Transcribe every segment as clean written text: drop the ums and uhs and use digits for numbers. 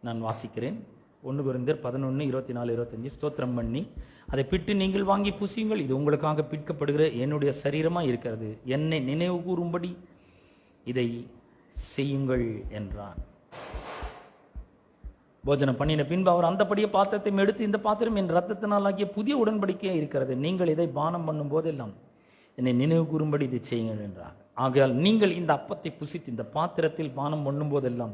நான் வாசிக்கிறேன். 1 கொரிந்தியர் 11:24-25. ஸ்தோத்திரம் பண்ணி அதை பிட்டு நீங்கள் வாங்கி புசியுங்கள், இது உங்களுக்காக பிற்கப்படுகிற என்னுடைய சரீரமாக இருக்கிறது, என்னை நினைவு கூறும்படி இதை செய்யுங்கள் என்றான். போஜனம் பண்ணின பின்பு அவர் அந்தபடியே பாத்திரத்தை எடுத்து, இந்த பாத்திரம் என் ரத்தத்தினால் ஆகிய புதிய உடன்படிக்கையாக இருக்கிறது, நீங்கள் இதை பானம் பண்ணும் போதெல்லாம் என்னை நினைவு கூறும்படி இதை செய்யுங்கள் என்றார். ஆகையால் நீங்கள் இந்த அப்பத்தை புசித்து இந்த பாத்திரத்தில் பானம் பண்ணும் போதெல்லாம்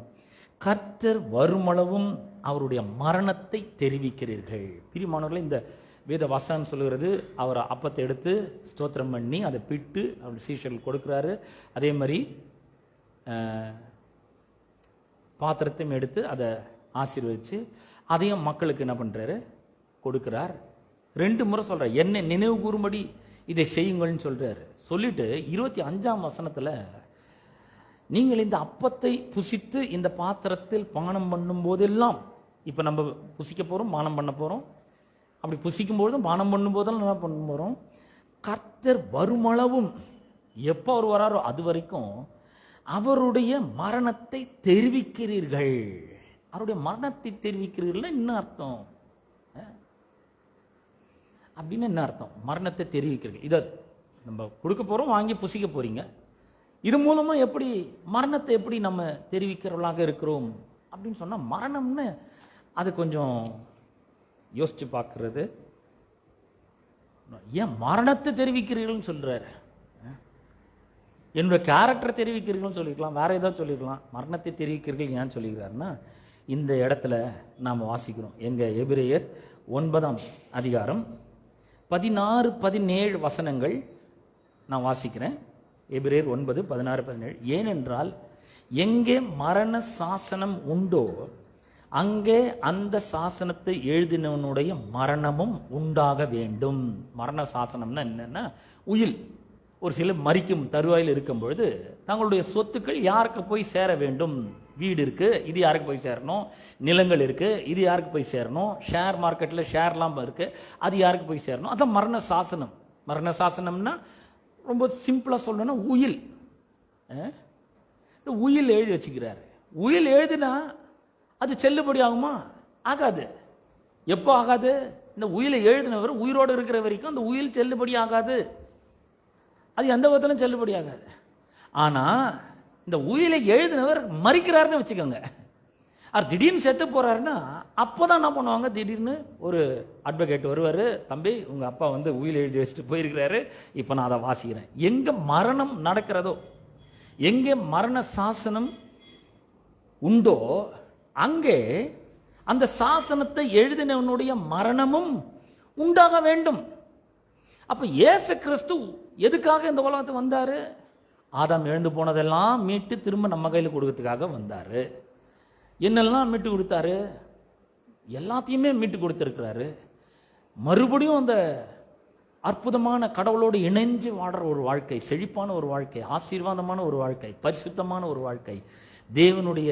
கர்த்தர் வருமளவும் அவருடைய மரணத்தை தெரிவிக்கிறீர்கள். பிரியமானவர்களே, இந்த வேத வசனம் சொல்லுகிறது, அவர் அப்பத்தை எடுத்து ஸ்தோத்திரம் பண்ணி அதை பிட்டு அவருடைய சீஷர்கள் கொடுக்குறாரு. அதே மாதிரி பாத்திரத்தையும் எடுத்து அதை ஆசீர்வதிச்சு அதையும் மக்களுக்கு என்ன பண்றாரு, கொடுக்கிறார். 2 முறை சொல்றார், என்னை நினைவு கூறும்படி இதை செய்யுங்கள்னு சொல்றாரு. சொல்லிட்டு 25ஆம் வசனத்துல, நீங்கள் இந்த அப்பத்தை புசித்து இந்த பாத்திரத்தில் பானம் பண்ணும் போதெல்லாம், இப்ப நம்ம புசிக்க போறோம், பானம் பண்ண போறோம். அப்படி புசிக்கும் போதும் பானம் பண்ணும் போதெல்லாம் என்ன பண்ண போறோம், கர்த்தர் வருமளவும், எப்போ அவர் வராரோ அது வரைக்கும் அவருடைய மரணத்தை தெரிவிக்கிறீர்கள். அவருடைய மரணத்தை தெரிவிக்கிறீர்கள் என்ன அர்த்தம் அப்படின்னு என்ன அர்த்தம்? மரணத்தை தெரிவிக்கிறீர்கள், இதை நம்ம கொடுக்க போறோம், வாங்கி புசிக்க போறீங்க. இது மூலமா எப்படி மரணத்தை எப்படி நம்ம தெரிவிக்கிறவர்களாக இருக்கிறோம் அப்படின்னு சொன்னா, மரணம்னு அது கொஞ்சம் யோசிச்சு பார்க்கறது. ஏன் மரணத்தை தெரிவிக்கிறீர்கள்னு சொல்றாரு? என்னுடைய கேரக்டரை தெரிவிக்கிறீர்கள்னு சொல்லிக்கலாம், வேற ஏதாவது சொல்லிக்கலாம். மரணத்தை தெரிவிக்கிறீர்கள் ஏன் சொல்லிக்கிறாருன்னா, இந்த இடத்துல நாம் வாசிக்கிறோம். எங்க எபிரேயர் 9ஆம் அதிகாரம் 16-17 வசனங்கள் நான் வாசிக்கிறேன். எபிரேயர் 9:16-17. ஏனென்றால் எங்கே மரண சாசனம் உண்டோ அங்கே அந்த சாசனத்தை எழுதினவனுடைய மரணமும் உண்டாக வேண்டும். மரண சாசனம்னா என்னன்னா, உயில். ஒரு சிலர் மரிக்கும் தருவாயில் இருக்கும் பொழுது தங்களுடைய சொத்துக்கள் யாருக்கு போய் சேர வேண்டும். வீடு இருக்கு, இது யாருக்கு போய் சேரணும். நிலங்கள் இருக்கு, இது யாருக்கு போய் சேரணும். ஷேர் மார்க்கெட்ல ஷேர்லாம் இருக்கு, அது யாருக்கு போய் சேரணும். அதான் மரண சாசனம். மரண சாசனம்னா ரொம்ப சிம்பிளா சொல்லணும்னா உயில். உயில் எழுதி வச்சுக்கிறாரு. உயில் எழுதினா அது செல்லுபடி ஆகுமா? ஆகாது. எப்போ ஆகாது? இந்த உயிலை எழுதினவர் உயிரோடு இருக்கிற வரைக்கும் அந்த உயில் செல்லுபடி ஆகாது. அது எந்த விதத்திலும் செல்லுபடி ஆகாது. ஆனா இந்த உயிலை எழுதினவர் மறிக்கிறாருன்னு வச்சுக்கோங்க, அவர் திடீர்னு செத்து போறாருன்னா அப்போதான் என்ன பண்ணுவாங்க, திடீர்னு ஒரு அட்வொகேட் வருவாரு, தம்பி உங்க அப்பா வந்து உயில் எழுதி வச்சுட்டு போயிருக்கிறாரு, இப்ப நான் அதை வாசிக்கிறேன். எங்க மரணம் நடக்கிறதோ, எங்கே மரண சாசனம் உண்டோ அங்கே அந்த சாசனத்தை எழுதினவனுடைய மரணமும் உண்டாக வேண்டும். அப்ப இயேசு கிறிஸ்து எதுக்காக இந்த உலகத்தை வந்தாரு? ஆதாம் எழுந்து போனதெல்லாம் மீட்டு திரும்ப நம்ம கையில் கொடுக்கறதுக்காக வந்தாரு. என்னெல்லாம் மீட்டு கொடுத்தாரு? எல்லாத்தையுமே மீட்டு கொடுத்திருக்கிறாரு. மறுபடியும் அந்த அற்புதமான கடவுளோடு இணைஞ்சு வாடுற ஒரு வாழ்க்கை, செழிப்பான ஒரு வாழ்க்கை, ஆசீர்வாதமான ஒரு வாழ்க்கை, பரிசுத்தமான ஒரு வாழ்க்கை, தேவனுடைய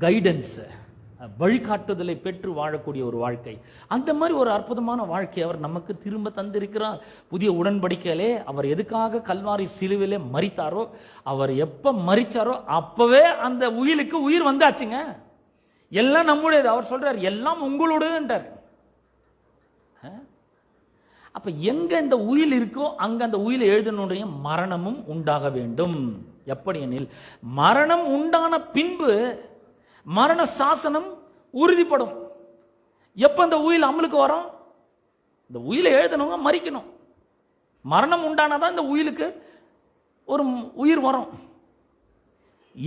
கைடன்ஸ், வழிகாட்டுதலை பெற்று வாழக்கூடிய ஒரு வாழ்க்கை. அந்த மாதிரி ஒரு அற்புதமான வாழ்க்கை அவர் நமக்கு திரும்ப தந்திருக்கிறார். புதிய உடன்படிக்கையிலே அவர் எதுக்காக கல்வாரி சிலுவிலே மரித்தாரோ, அவர் எப்ப மரிச்சாரோ அப்பவே அந்த உயிலுக்கு உயிர் வந்தாச்சுங்க. எல்லாம் நம்முடையது. அவர் சொல்றார் எல்லாம் உங்களுடையதுன்றார். அப்ப எங்க இந்த உயில் இருக்கோ அங்க அந்த உயிலை எழுதினுடைய மரணமும் உண்டாக வேண்டும். எப்படி எனில், மரணம் உண்டான பின்பு மரண சாசனம் உறுதிப்படும். எப்ப இந்த உயில் அமலுக்கு வரும்? இந்த உயிலை எழுதினவங்க மறிக்கணும். மரணம் உண்டானதான் இந்த உயிலுக்கு ஒரு உயிர் வரும்.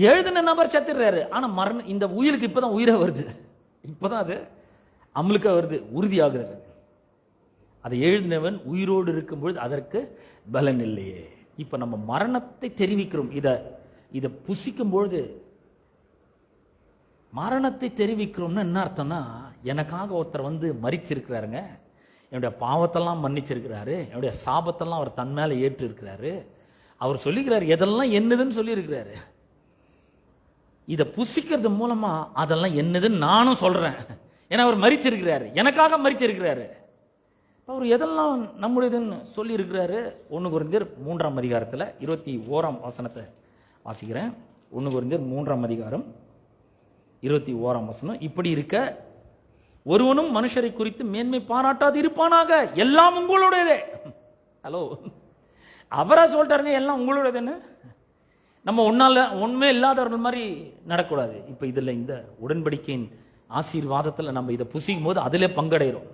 எழுதின நபர் செத்துறாரு, ஆனா மரணம் இந்த உயிலுக்கு இப்பதான் உயிரை வருது, இப்பதான் அது அமலுக்கு வருது, உறுதியாகிறது. அதை எழுதினவன் உயிரோடு இருக்கும்பொழுது அதற்கு பலன் இல்லையே. இப்ப நம்ம மரணத்தை தெரிவிக்கிறோம். இதை புசிக்கும் பொழுது மரணத்தை தெரிவிக்கிறோம்னா என்ன அர்த்தம்னா, எனக்காக ஒருத்தர் வந்து மரிச்சிருக்கிறாருங்க, என்னுடைய பாவத்தெல்லாம் மன்னிச்சிருக்கிறாரு, என்னுடைய சாபத்தெல்லாம் அவர் தன் மேல ஏற்று இருக்கிறாரு. அவர் சொல்லிக்கிறாரு எதெல்லாம் என்னதுன்னு சொல்லி இருக்கிறாரு. இதை புசிக்கிறது மூலமா அதெல்லாம் என்னதுன்னு நானும் சொல்றேன். ஏன்னா அவர் மரிச்சிருக்கிறாரு, எனக்காக மரிச்சிருக்கிறாரு. அவர் எதெல்லாம் நம்முடையதுன்னு சொல்லி இருக்கிறாரு. 1 கொரிந்தியர் 3ஆம் அதிகாரத்தில் 21ஆம் வசனத்தை வாசிக்கிறேன். 1 கொரிந்தியர் 3ஆம் அதிகாரம் 21ஆம் வசனம், இப்படி இருக்க ஒருவனும் மனுஷரை குறித்து மேன்மை பாராட்டாது இருப்பானாக, எல்லாம் உங்களுடையதே. ஹலோ, அவரா சொல்லிட்டாருங்க, எல்லாம் உங்களுடையதுன்னு. நம்ம ஒண்ணுமே இல்லாதவர்கள் மாதிரி நடக்கூடாது. இப்ப இதுல இந்த உடன்படிக்கையின் ஆசீர்வாதத்துல நம்ம இதை புசிக்கும் போது அதிலே பங்கடைகிறோம்.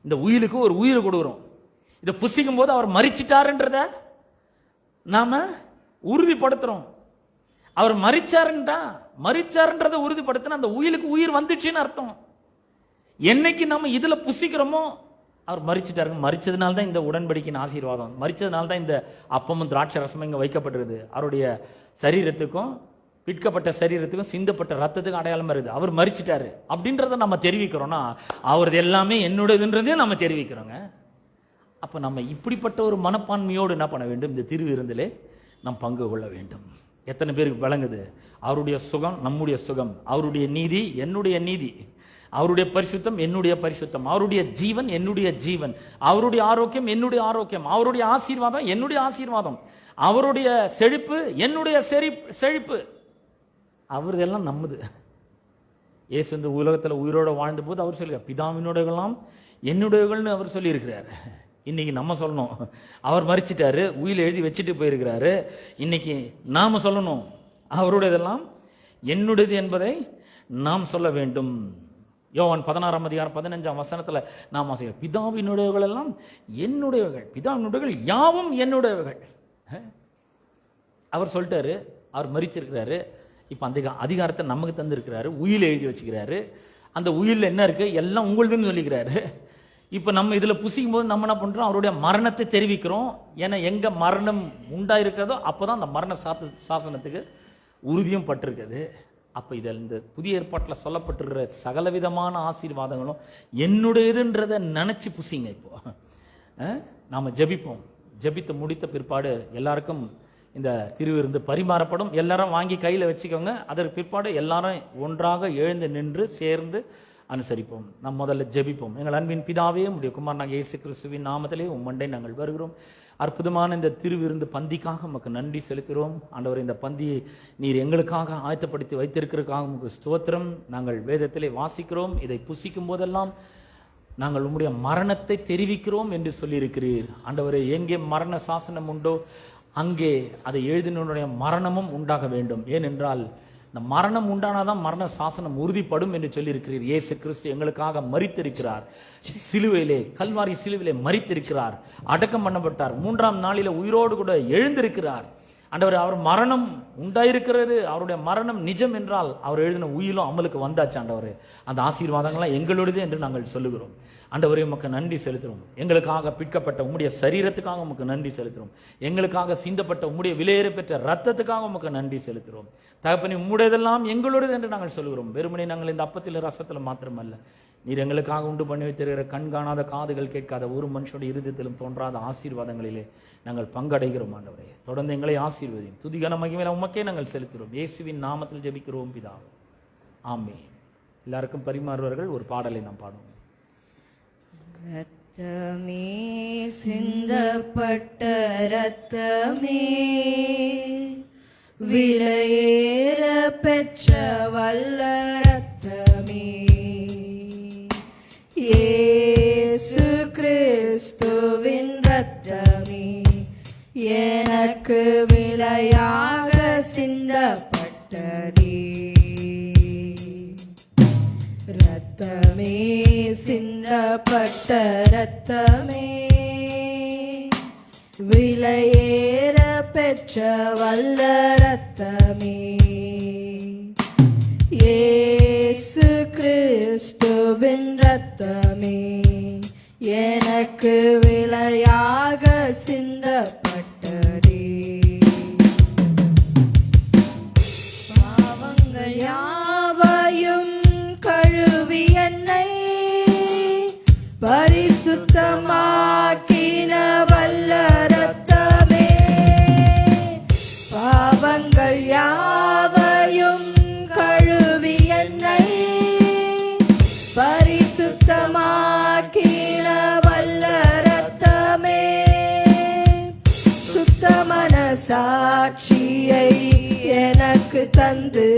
இந்த உயிருக்கு ஒரு உயிரை கொடுக்கிறோம். இதை புசிக்கும் போது அவர் மரிச்சிட்டாருன்றத நாம உறுதிப்படுத்துறோம். அவர் மரிச்சாருன்றதை உறுதிப்படுத்தின அந்த உயிருக்கு உயிர் வந்துச்சுன்னு அர்த்தம். என்னைக்கு நம்ம இதுல புசிக்கிறோமோ அவர் மரிச்சிட்டாருங்க. மரிச்சதுனால தான் இந்த உடன்படிக்கையின் ஆசீர்வாதம், மரிச்சதுனால தான் இந்த அப்பமும் திராட்சை ரசமும் இங்க வைக்கப்பட்டிருது. அவருடைய சரீரத்துக்கும் பிற்கப்பட்ட சரீரத்துக்கும் சிந்தப்பட்ட ரத்தத்துக்கும் அடையாளமா இருக்குது. அவர் மரிச்சிட்டாரு அப்படின்றத நம்ம தெரிவிக்கிறோம்னா அவரது எல்லாமே என்னுடையதுன்றதையும் நம்ம தெரிவிக்கிறோங்க. அப்ப நம்ம இப்படிப்பட்ட ஒரு மனப்பான்மையோடு என்ன பண்ண வேண்டும்? இந்த திருவிருந்திலே நாம் பங்கு கொள்ள வேண்டும். எத்தனை பேருக்கு விளங்குது? அவருடைய சுகம் நம்முடைய சுகம், அவருடைய நீதி என்னுடைய நீதி, அவருடைய பரிசுத்தம் என்னுடைய பரிசுத்தம், அவருடைய ஜீவன் என்னுடைய ஜீவன், அவருடைய ஆரோக்கியம் என்னுடைய ஆரோக்கியம், அவருடைய ஆசீர்வாதம் என்னுடைய ஆசீர்வாதம், அவருடைய செழிப்பு என்னுடைய செழிப்பு, அவரது எல்லாம் நம்மது. இயேசு இந்த உலகத்தில் உயிரோட வாழ்ந்த போது அவர் சொல்லுங்க, பிதாவினுடையெல்லாம் என்னுடையவர்கள்னு அவர் சொல்லியிருக்கிறார். இன்னைக்கு நம்ம சொல்லணும், அவர் மரிச்சிட்டாரு, உயிர் எழுதி வச்சுட்டு போயிருக்கிறாரு. இன்னைக்கு நாம சொல்லணும், அவருடையதெல்லாம் என்னுடையது என்பதை நாம் சொல்ல வேண்டும். யோவான் 16ஆம் அதிகாரம் 15ஆம் வசனத்துல நாம் வாசிக்கிறோம், பிதாவினுடையவர்கள் எல்லாம் என்னுடையவர்கள், பிதாவினுடையவர்கள் யாவும் என்னுடையவர்கள். அவர் சொல்லிட்டாரு, அவர் மரிச்சிருக்கிறாரு. இப்ப அந்த அதிகாரத்தை நமக்கு தந்திருக்கிறாரு, உயிர் எழுதி வச்சுக்கிறாரு. அந்த உயிரில் என்ன இருக்கு? எல்லாம் உங்களுதுன்னு சொல்லிக்கிறாரு. இப்ப நம்ம இதுல புசிக்கும் போது நம்ம என்ன பண்றோம்? அவருடைய மரணத்தை தெரிவிக்கிறோம். ஏன்னா எங்க மரணம் உண்டாயிருக்கிறதோ அப்பதான் அந்த மரண சாசனத்துக்கு உறுதியும் பட்டிருக்குது. அப்ப இதில் இந்த புதிய ஏற்பாட்டில் சொல்லப்பட்டிருக்கிற சகலவிதமான ஆசீர்வாதங்களும் என்னுடையதுன்றதை நினைச்சு புசிங்க. இப்போ நாம ஜெபிப்போம். ஜெபித்து முடித்த பிற்பாடு எல்லாருக்கும் இந்த திருவிருந்து பரிமாறப்படும். எல்லாரும் வாங்கி கையில வச்சுக்கோங்க. அதற்கு பிற்பாடு எல்லாரும் ஒன்றாக எழுந்து நின்று சேர்ந்து அனுசரிப்போம். நாம் முதல்ல ஜெபிப்போம். எங்கள் அன்பின் பிதாவே, உம்முடைய குமாரனாகிய இயேசு கிறிஸ்துவின் நாமத்திலே உம்மண்டை நாங்கள் வருகிறோம். அற்புதமான இந்த திருவிருந்து பந்திக்காக உமக்கு நன்றி செலுத்துகிறோம். ஆண்டவர், இந்த பந்தியை நீர் எங்களுக்காக ஆயத்தப்படுத்தி வைத்திருக்கிறதுக்காக உமக்கு ஸ்தோத்திரம். நாங்கள் வேதத்திலே வாசிக்கிறோம், இதை புசிக்கும் போதெல்லாம் நாங்கள் உம்முடைய மரணத்தை தெரிவிக்கிறோம் என்று சொல்லியிருக்கிறீர். ஆண்டவரே, எங்கே மரண சாசனம் உண்டோ அங்கே அதை எழுதினுடைய மரணமும் உண்டாக வேண்டும். ஏனென்றால் இந்த மரணம் உண்டானாதான் மரண சாசனம் உறுதிப்படும் என்று சொல்லியிருக்கிறீர். இயேசு கிறிஸ்து எங்களுக்காக மரித்திருக்கிறார். சிலுவையிலே, கல்வாரி சிலுவையிலே மரித்திருக்கிறார், அடக்கம் பண்ணப்பட்டார், 3ஆம் நாளில உயிரோடு கூட எழுந்திருக்கிறார். ஆண்டவர், அவர் மரணம் உண்டாயிருக்கிறது, அவருடைய மரணம் நிஜம் என்றால் அவர் எழுதின உயிலும் அமலுக்கு வந்தாச்சு. ஆண்டவர், அந்த ஆசீர்வாதங்கள்லாம் எங்களுடையது என்று நாங்கள் சொல்லுகிறோம். ஆண்டவரே, உமக்கு நன்றி செலுத்துகிறோம். எங்களுக்காக பிற்கப்பட்ட உம்முடைய சரீரத்துக்காக உமக்கு நன்றி செலுத்துகிறோம். எங்களுக்காக சிந்தப்பட்ட உம்முடைய விலையேற பெற்ற ரத்தத்துக்காக உமக்கு நன்றி செலுத்துகிறோம். தகப்பனே, உம்முடையதெல்லாம் எங்களுடையது என்று நாங்கள் சொல்லுகிறோம். வெறுமனே நாங்கள் இந்த அப்பத்தில் ரசத்தில் மாத்திரமல்ல, நீர் எங்களுக்காக உண்டு பண்ணி வைத்திருக்கிற கண் காணாத காதுகள் கேட்காத ஒரு மனுஷனுடைய இருதயத்திலும் தோன்றாத ஆசீர்வாதங்களிலே நாங்கள் பங்கடைகிறோம். ஆண்டவரே, தொடர்ந்து எங்களை ஆசீர்வதியும். துதிகன மகிமையில உமக்கே நாங்கள் செலுத்துகிறோம். இயேசுவின் நாமத்தில் ஜெபிக்கிறோம் பிதாவே, ஆமென். எல்லாருக்கும் பரிமாறுவார்கள். ஒரு பாடலை நாம் பாடுவோம். ரத்தமே சிந்தப்பட்ட ரத்தமே, விலையேற பெற்ற வல்ல ரத்தமே, இயேசு கிறிஸ்துவின் ரத்தமே, எனக்கு விலையாக சிந்தப்பட்டதே. ரத்தமே சிந்தப்பட்ட ரத்தமே, விலையேற பெற்ற வல்ல ரத்தமே, இயேசு கிறிஸ்துவின் ரத்தமே, எனக்கு விலையாக சிந்தப்பட்டதே. பாவங்கள் யாவையும் கழுவி என்னை பரிசுத்தமாக்கின வல்ல ரத்தமே, பாவங்கள் யாவையும் கழுவி என்னை பரிசுத்தமாக்கின வல்ல ரத்தமே, சுத்தமன சாட்சியை எனக்கு தந்து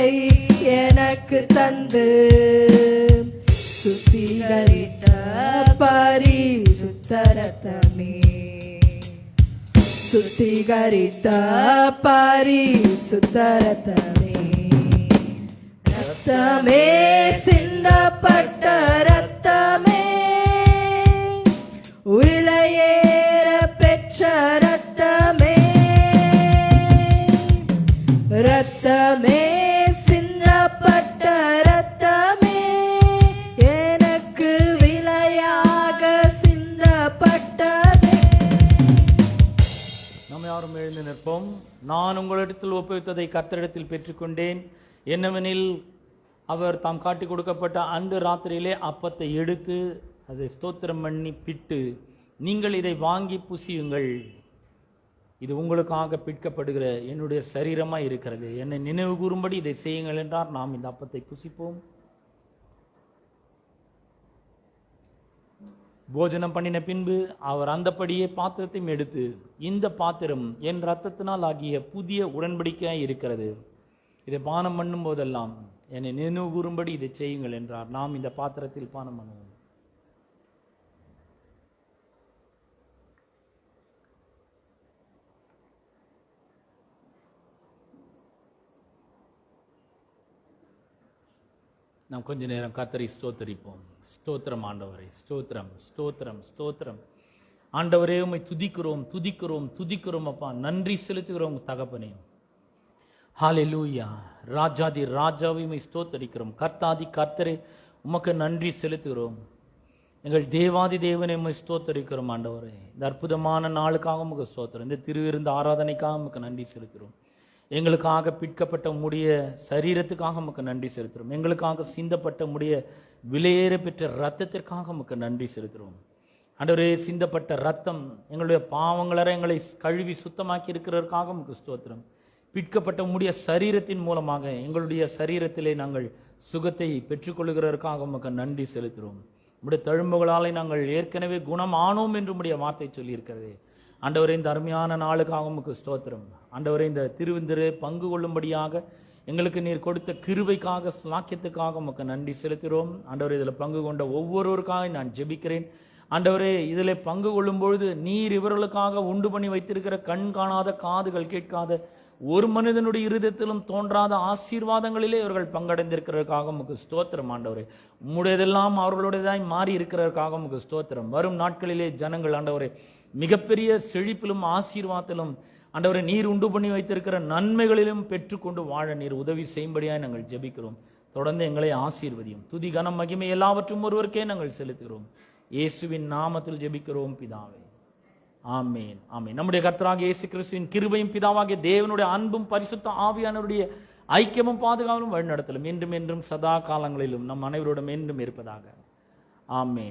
உயிரை எனக்கு தந்து சுத்திகரித்த பரிசுத்த ரத்தமே, சுத்திகரித்த பரிசுத்த ரத்தமே, ரத்தமே சிந்தப்பட்ட ரத்தமே, விலையேற பெற்ற ரத்தமே, ரத்தமே சிந்தப்பட்ட ரத்தமே, எனக்கு விலையாக சிந்தப்பட்டதே. நாம் யாரும் எழுந்து நிற்போம். நான் உங்களிடத்தில் ஒப்புவித்ததை கர்த்தரிடத்தில் பெற்றுக்கொண்டேன். என்னவெனில், அவர் தாம் காட்டி கொடுக்கப்பட்ட அன்று ராத்திரியிலே அப்பத்தை எடுத்து அதை ஸ்தோத்திரம் பண்ணி பிட்டு, நீங்கள் இதை வாங்கி புசியுங்கள், இது உங்களுக்காக பிற்கப்படுகிற என்னுடைய சரீரமாய் இருக்கிறது, என்னை நினைவு கூறும்படி இதை செய்யுங்கள் என்றார். நாம் இந்த அப்பத்தை புசிப்போம். போஜனம் பண்ணின பின்பு அவர் அந்தப்படியே பாத்திரத்தையும் எடுத்து, இந்த பாத்திரம் என் இரத்தத்தினால் ஆகிய புதிய உடன்படிக்கையாய் இருக்கிறது, இதை பானம் பண்ணும் போதெல்லாம் என்னை நினைவு கூறும்படி இதை செய்யுங்கள் என்றார். நாம் இந்த பாத்திரத்தில் பானம் பண்ணுவோம். நாம் கொஞ்ச நேரம் கர்த்தரை ஸ்தோத்தரிப்போம். ஸ்தோத்திரம் ஆண்டவரே, ஸ்தோத்திரம் ஸ்தோத்திரம் ஸ்தோத்திரம். ஆண்டவரே, உம்மை துதிக்கிறோம் துதிக்கிறோம் துதிக்கிறோம் அப்பா, நன்றி செலுத்துகிறோம் தகப்பனே. ஹல்லேலூயா. ராஜாதி ராஜாவை உம்மை ஸ்தோத்தரிக்கிறோம். கர்த்தாதி கர்த்தரே, உமக்கு நன்றி செலுத்துகிறோம். எங்கள் தேவாதி தேவனை உம்மை ஸ்தோத்தரிக்கிறோம் ஆண்டவரே. இந்த அற்புதமான நாளுக்காக உமக்கு ஸ்தோத்திரம். இந்த திருவிருந்து ஆராதனைக்காக உமக்கு நன்றி செலுத்துகிறோம். எங்களுக்காக பிற்கப்பட்ட உம்முடைய சரீரத்துக்காக உமக்கு நன்றி செலுத்துகிறோம். எங்களுக்காக சிந்தப்பட்ட உம்முடைய விலையேற பெற்ற ரத்தத்திற்காக உமக்கு நன்றி செலுத்துகிறோம் ஆண்டவரே. சிந்தப்பட்ட ரத்தம் எங்களுடைய பாவங்களரை எங்களை கழுவி சுத்தமாக்கி இருக்கிறதற்காக உமக்கு ஸ்தோத்திரம். பிற்கப்பட்ட உம்முடைய சரீரத்தின் மூலமாக எங்களுடைய சரீரத்திலே நாங்கள் சுகத்தை பெற்றுக்கொள்கிறதற்காக உமக்கு நன்றி செலுத்துகிறோம். உம்முடைய தழும்புகளாலே நாங்கள் ஏற்கனவே குணம் ஆனோம் என்று உம்முடைய வார்த்தை சொல்லியிருக்கிறது ஆண்டவரே. இந்த அருமையான நாளுக்காக உமக்கு ஸ்தோத்திரம் ஆண்டவரே. இந்த திருவிருந்திலே பங்கு கொள்ளும்படியாக எங்களுக்கு நீர் கொடுத்த கிருபைக்காக ஸ்லாக்கியத்துக்காக உமக்கு நன்றி செலுத்துகிறோம் ஆண்டவரே. இதில் பங்கு கொண்ட ஒவ்வொருவருக்காக நான் ஜெபிக்கிறேன் ஆண்டவரே. இதில் பங்கு கொள்ளும் பொழுது நீர் இவர்களுக்காக உண்டு பண்ணி வைத்திருக்கிற கண் காணாத காதுகள் கேட்காத ஒரு மனிதனுடைய இருதயத்திலும் தோன்றாத ஆசீர்வாதங்களிலே இவர்கள் பங்கடைந்திருக்கிறதற்காக உமக்கு ஸ்தோத்திரம் ஆண்டவரே. உம்முடையதெல்லாம் அவர்களுடையதாய் மாறி இருக்கிறதற்காக உமக்கு ஸ்தோத்திரம். வரும் நாட்களிலே ஜனங்கள் ஆண்டவரே மிகப்பெரிய செழிப்பிலும் ஆசீர்வாதத்திலும் ஆண்டவரே நீர் உண்டு பண்ணி வைத்திருக்கிற நன்மைகளிலும் பெற்றுக்கொண்டு வாழ நீர் உதவி செய்யும்படியாய் நாங்கள் ஜெபிக்கிறோம். தொடர்ந்து எங்களை ஆசீர்வதியும். துதி கனம் மகிமை எல்லாவற்றும் ஒருவருக்கே நாங்கள் செலுத்துகிறோம். இயேசுவின் நாமத்தில் ஜெபிக்கிறோம் பிதாவே, ஆமேன் ஆமேன். நம்முடைய கர்த்தராகிய இயேசு கிறிஸ்துவின் கிருபையும் பிதாவாகிய தேவனுடைய அன்பும் பரிசுத்த ஆவியானவருடைய ஐக்கியமும் பாதுகாவலும் வழிநடத்தலும் என்றும் என்றும் சதா காலங்களிலும் நம் அனைவரோடும் என்றும் இருப்பதாக. ஆமேன்.